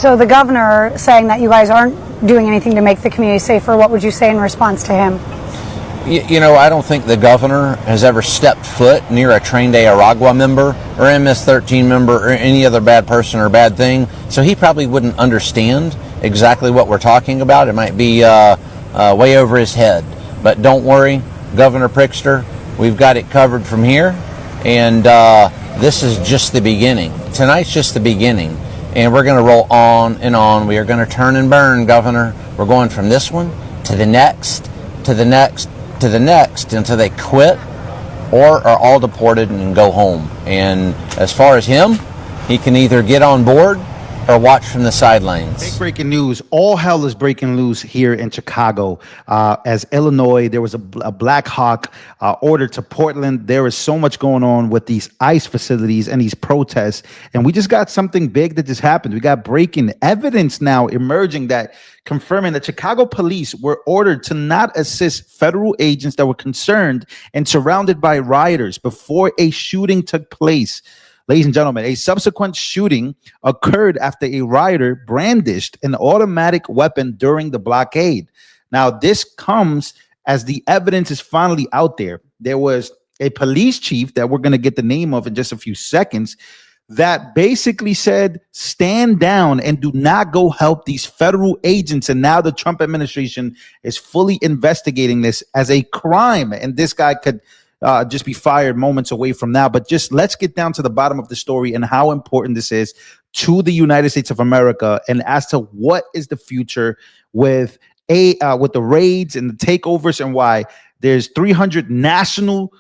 So the governor saying that you guys aren't doing anything to make the community safer, what would you say in response to him? You know, I don't think the governor has ever stepped foot near a trained Aragua member or MS-13 member or any other bad person or bad thing, so he probably wouldn't understand exactly what we're talking about. It might be way over his head. But don't worry, Governor Pritzker, we've got it covered from here, and this is just the beginning. Tonight's just the beginning, and we're going to roll on and on. We are going to turn and burn, Governor. We're going from this one to the next, to the next, to the next, until they quit or are all deported and go home. And as far as him, he can either get on board or watch from the sidelines. Big breaking news. All hell is breaking loose here in Chicago. As Illinois, there was a Black Hawk ordered to Portland. There is so much going on with these ICE facilities and these protests. And we just got something big that just happened. We got breaking evidence now emerging that confirming that Chicago police were ordered to not assist federal agents that were concerned and surrounded by rioters before a shooting took place. Ladies and gentlemen, a subsequent shooting occurred after a rioter brandished an automatic weapon during the blockade. Now, this comes as the evidence is finally out there. There was a police chief that we're going to get the name of in just a few seconds that basically said, stand down and do not go help these federal agents. And now the Trump administration is fully investigating this as a crime. And this guy could just be fired moments away from now. But just let's get down to the bottom of the story and how important this is to the United States of America, and as to what is the future with the raids and the takeovers, and why there's 300 National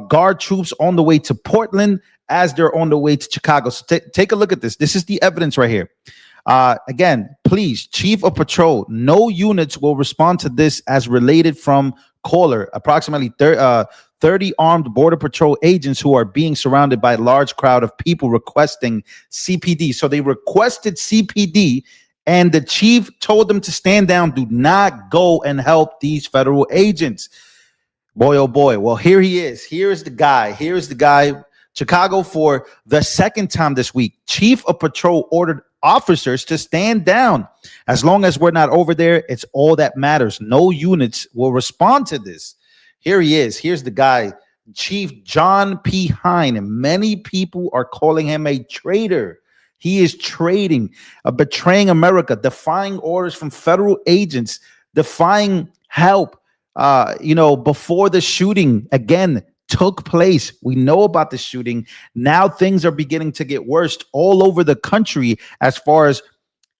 Guard troops on the way to Portland as they're on the way to Chicago. So take a look at this. This is the evidence right here. Again, please, Chief of Patrol, no units will respond to this as related from caller. Approximately 30 armed Border Patrol agents who are being surrounded by a large crowd of people requesting CPD. So they requested CPD, and the chief told them to stand down, do not go and help these federal agents. Boy, oh boy. Well, here he is. Here's the guy. Here's the guy. Chicago, for the second time this week, Chief of Patrol ordered officers to stand down. As long as we're not over there, it's all that matters. No units will respond to this. Here he is. Here's the guy, Chief John P. Hine. And many people are calling him a traitor. He is trading, betraying America, defying orders from federal agents, defying help. Before the shooting again took place, we know about the shooting. Now things are beginning to get worse all over the country as far as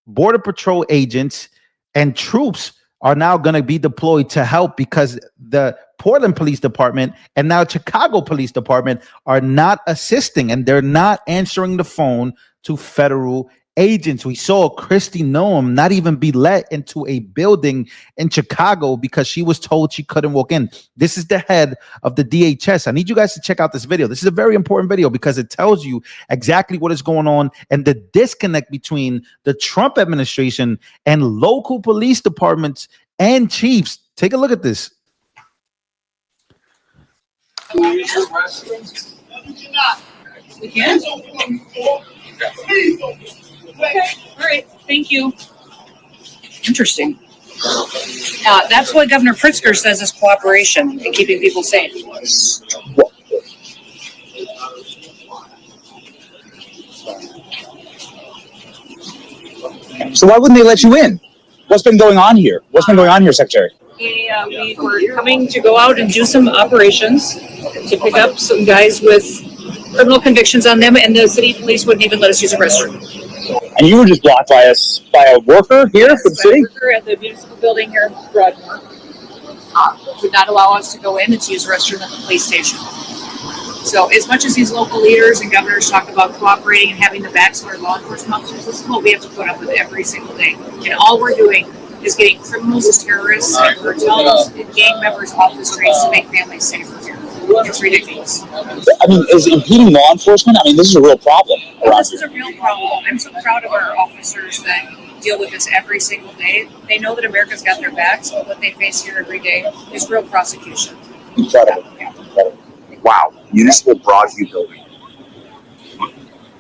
Border Patrol agents and troops are now going to be deployed to help, because the Portland Police Department and now Chicago Police Department are not assisting, and they're not answering the phone to federal agents. We saw Kristi Noem not even be let into a building in Chicago because she was told she couldn't walk in. This is the head of the DHS. I need you guys to check out this video. This is a very important video because it tells you exactly what is going on and the disconnect between the Trump administration and local police departments and chiefs. Take a look at this. We can? Okay, all right, thank you. Interesting. That's what Governor Pritzker says is cooperation and keeping people safe. So why wouldn't they let you in? What's been going on here? What's been going on here, Secretary? We were coming to go out and do some operations to pick up some guys with criminal convictions on them, and the city police wouldn't even let us use a restroom. And you were just blocked by a worker here for the city? A worker at the municipal building here in Broadmoor would not allow us to go in and to use a restroom at the police station. So as much as these local leaders and governors talk about cooperating and having the backs of our law enforcement officers, this is what we have to put up with every single day. And all we're doing is getting criminals, terrorists, and cartels, and gang members off the streets to make families safer here. It's ridiculous. I mean, is impeding law enforcement? I mean, this is a real problem. This is a real problem. I'm so proud of our officers that deal with this every single day. They know that America's got their backs, but what they face here every day is real prosecution. Incredible. Yeah. Incredible. Wow. Municipal Broadview Building.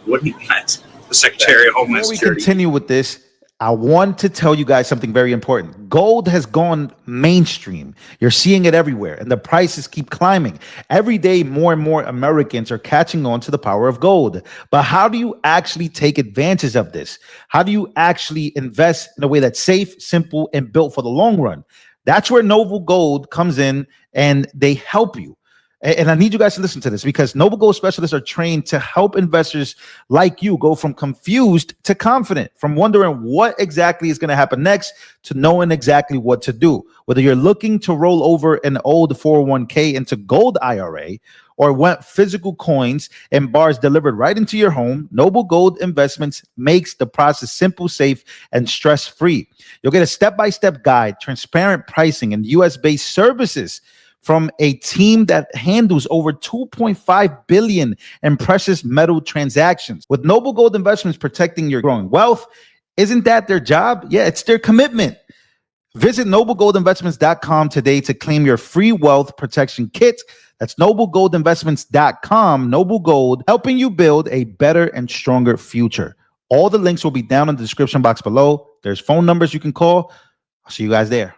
What do you got? The Secretary of Homeland Before we Security. continue with this, I want to tell you guys something very important. Gold has gone mainstream. You're seeing it everywhere, and the prices keep climbing. Every day, more and more Americans are catching on to the power of gold. But how do you actually take advantage of this? How do you actually invest in a way that's safe, simple, and built for the long run? That's where Noble Gold comes in, and they help you. And I need you guys to listen to this, because Noble Gold specialists are trained to help investors like you go from confused to confident, from wondering what exactly is going to happen next to knowing exactly what to do. Whether you're looking to roll over an old 401k into gold IRA, or want physical coins and bars delivered right into your home, Noble Gold Investments makes the process simple, safe, and stress-free. You'll get a step-by-step guide, transparent pricing, and US-based services from a team that handles over 2.5 billion in precious metal transactions. With Noble Gold Investments protecting your growing wealth, isn't that their job? Yeah, it's their commitment. Visit noblegoldinvestments.com today to claim your free wealth protection kit. That's noblegoldinvestments.com. Noble Gold, helping you build a better and stronger future. All the links will be down in the description box below. There's phone numbers you can call. I'll see you guys there.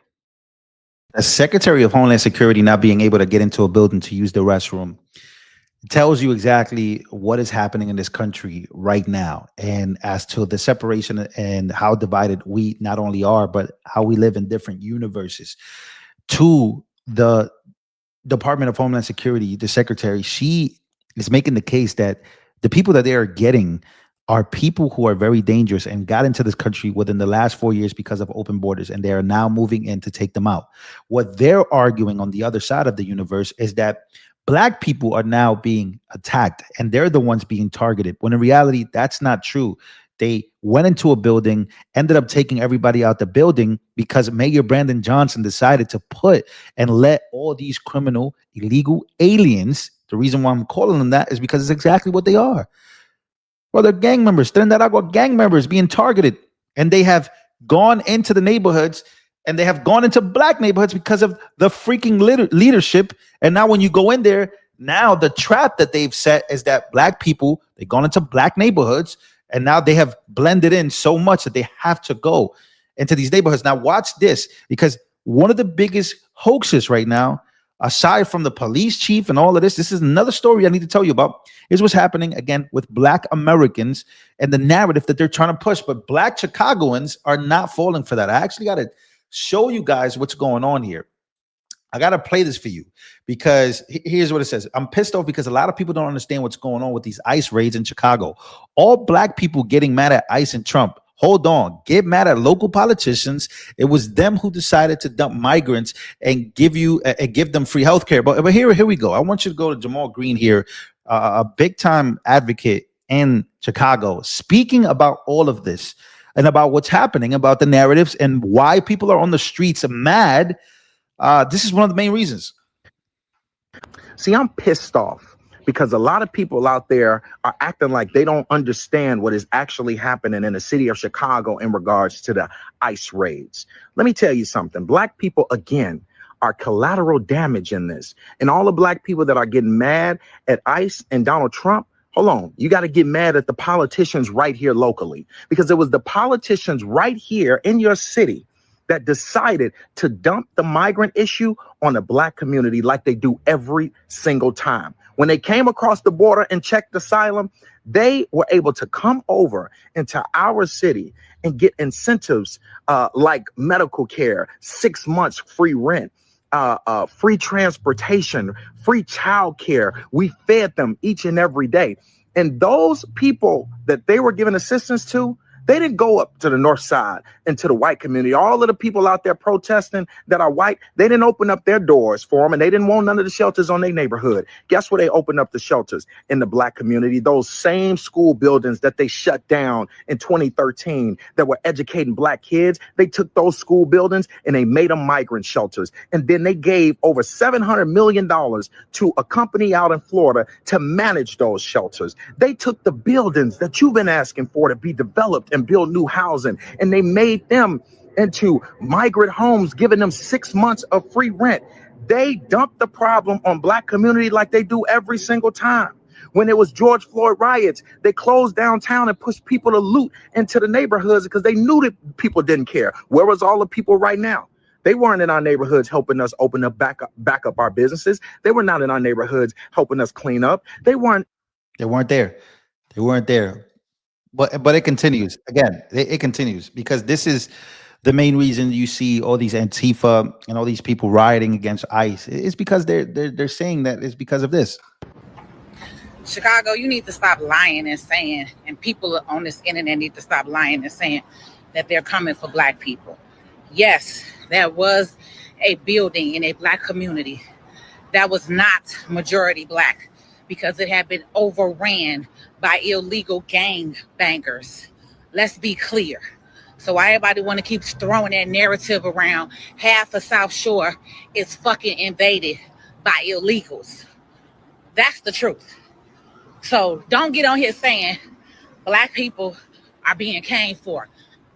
The Secretary of Homeland Security not being able to get into a building to use the restroom tells you exactly what is happening in this country right now, and as to the separation and how divided we not only are, but how we live in different universes. To the Department of Homeland Security, the secretary, she is making the case that the people that they are getting are people who are very dangerous and got into this country within the last 4 years because of open borders, and they are now moving in to take them out. What they're arguing on the other side of the universe is that Black people are now being attacked and they're the ones being targeted, when in reality, that's not true. They went into a building, ended up taking everybody out the building because Mayor Brandon Johnson decided to put and let all these criminal, illegal aliens, the reason why I'm calling them that is because it's exactly what they are. Well, they're gang members, Trinidad gang members being targeted. And they have gone into the neighborhoods, and they have gone into Black neighborhoods because of the freaking leadership. And now when you go in there, now the trap that they've set is that Black people, they've gone into Black neighborhoods, and now they have blended in so much that they have to go into these neighborhoods. Now watch this, because one of the biggest hoaxes right now, aside from the police chief and all of this is another story I need to tell you about, is what's happening again with Black Americans and the narrative that they're trying to push. But Black Chicagoans are not falling for that. I actually got to show you guys what's going on here. I got to play this for you, because here's what it says. I'm pissed off because a lot of people don't understand what's going on with these ICE raids in Chicago. All Black people getting mad at ICE and Trump. Hold on. Get mad at local politicians. It was them who decided to dump migrants and give them free health care. But here we go. I want you to go to Jamal Green here, a big time advocate in Chicago, speaking about all of this and about what's happening, about the narratives and why people are on the streets mad. This is one of the main reasons. See, I'm pissed off because a lot of people out there are acting like they don't understand what is actually happening in the city of Chicago in regards to the ICE raids. Let me tell you something. Black people, again, are collateral damage in this. And all the Black people that are getting mad at ICE and Donald Trump, hold on, you got to get mad at the politicians right here locally, because it was the politicians right here in your city that decided to dump the migrant issue on the Black community like they do every single time. When they came across the border and checked asylum, they were able to come over into our city and get incentives like medical care, 6 months free rent, free transportation, free child care. We fed them each and every day. And those people that they were giving assistance to, they didn't go up to the north side and to the white community. All of the people out there protesting that are white, they didn't open up their doors for them, and they didn't want none of the shelters on their neighborhood. Guess where they opened up the shelters? In the Black community. Those same school buildings that they shut down in 2013 that were educating Black kids, they took those school buildings and they made them migrant shelters. And then they gave over $700 million to a company out in Florida to manage those shelters. They took the buildings that you've been asking for to be developed and build new housing, and they made them into migrant homes, giving them 6 months of free rent. They dumped the problem on Black community like they do every single time. When it was George Floyd riots, they closed downtown and pushed people to loot into the neighborhoods because they knew that people didn't care. Where was all the people right now? They weren't in our neighborhoods helping us open up back up our businesses. They were not in our neighborhoods helping us clean up. They weren't there. They weren't there. But it continues. Again, it continues because this is the main reason you see all these Antifa and all these people rioting against ICE. It's because they're saying that it's because of this. Chicago, you need to stop lying and saying, and people on this internet need to stop lying and saying that they're coming for black people. Yes, there was a building in a black community that was not majority black because it had been overran by illegal gang bangers. Let's be clear. So why everybody want to keep throwing that narrative around half of South Shore is fucking invaded by illegals. That's the truth. So don't get on here saying black people are being came for.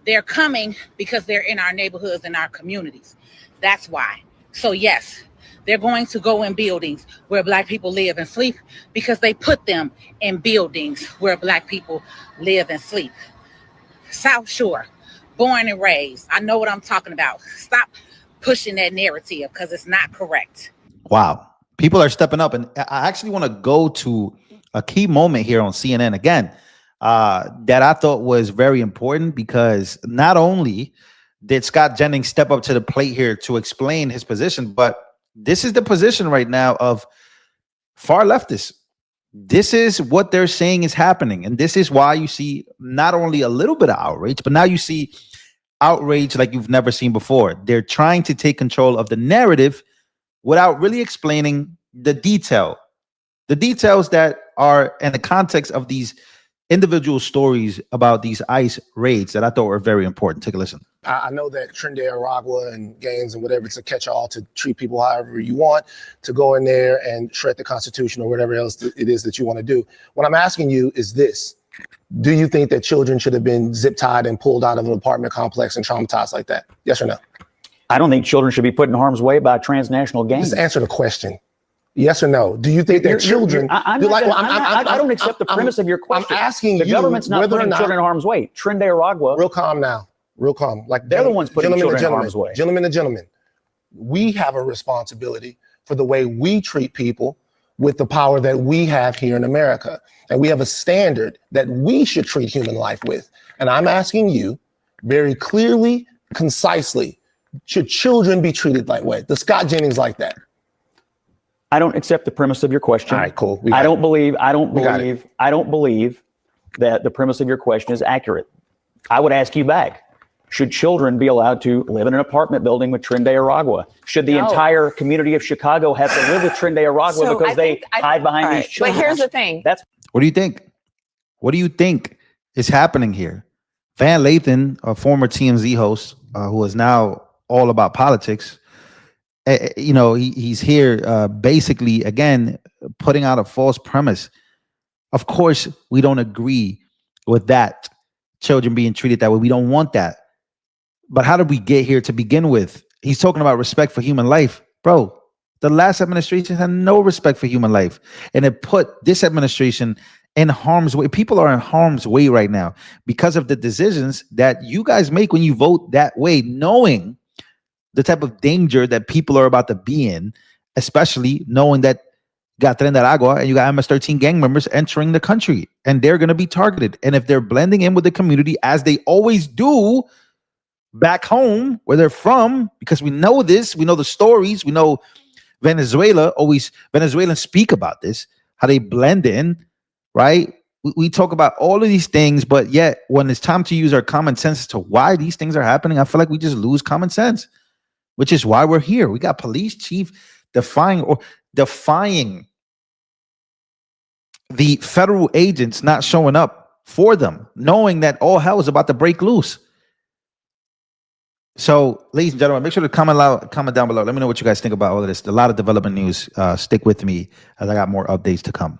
They're coming because they're in our neighborhoods and our communities. That's why. So yes, they're going to go in buildings where black people live and sleep because they put them in buildings where black people live and sleep. South Shore, born and raised. I know what I'm talking about. Stop pushing that narrative because it's not correct. Wow. People are stepping up. And I actually want to go to a key moment here on CNN again. That I thought was very important because not only did Scott Jennings step up to the plate here to explain his position, but this is the position right now of far leftists. This is what they're saying is happening. And this is why you see not only a little bit of outrage, but now you see outrage like you've never seen before. They're trying to take control of the narrative without really explaining the details that are in the context of these individual stories about these ICE raids that I thought were very important. Take a listen. I know that Trinidad, Aragua, and gangs and whatever, it's a catch-all to treat people however you want, to go in there and shred the Constitution or whatever else it is that you want to do. What I'm asking you is this. Do you think that children should have been zip-tied and pulled out of an apartment complex and traumatized like that? Yes or no? I don't think children should be put in harm's way by transnational gangs. Just answer the question. Yes or no? Do you think that children? I don't accept the premise of your question. I'm asking the you government's not putting children in harm's way. Trinidad, Aragua. Real calm now. Real calm. Like they're the ones putting children in harm's way. Gentlemen and gentlemen, we have a responsibility for the way we treat people with the power that we have here in America. And we have a standard that we should treat human life with. And I'm asking you very clearly, concisely, should children be treated that way? Does Scott Jennings like that? I don't accept the premise of your question. All right, cool. I don't believe that the premise of your question is accurate. I would ask you back. Should children be allowed to live in an apartment building with Trinidad Aragua? Should the entire community of Chicago have to live with Trinidad Aragua because they hide behind these children? But here's the thing. What do you think? What do you think is happening here? Van Lathan, a former TMZ host who is now all about politics, he's here basically, again, putting out a false premise. Of course, we don't agree with that, children being treated that way. We don't want that. But how did we get here to begin with? He's talking about respect for human life. Bro, the last administration had no respect for human life. And it put this administration in harm's way. People are in harm's way right now because of the decisions that you guys make when you vote that way, knowing the type of danger that people are about to be in, especially knowing that you got Trinidad Aragua and you got MS-13 gang members entering the country, and they're going to be targeted. And if they're blending in with the community, as they always do back home where they're from, because we know this, we know the stories, we know Venezuelans speak about this, how they blend in, right? We talk about all of these things, but yet when it's time to use our common sense as to why these things are happening, I feel like we just lose common sense, which is why we're here. We got police chief defying the federal agents not showing up for them, knowing that all hell is about to break loose. So, ladies and gentlemen, make sure to comment down below. Let me know what you guys think about all of this. A lot of development news. Stick with me as I got more updates to come.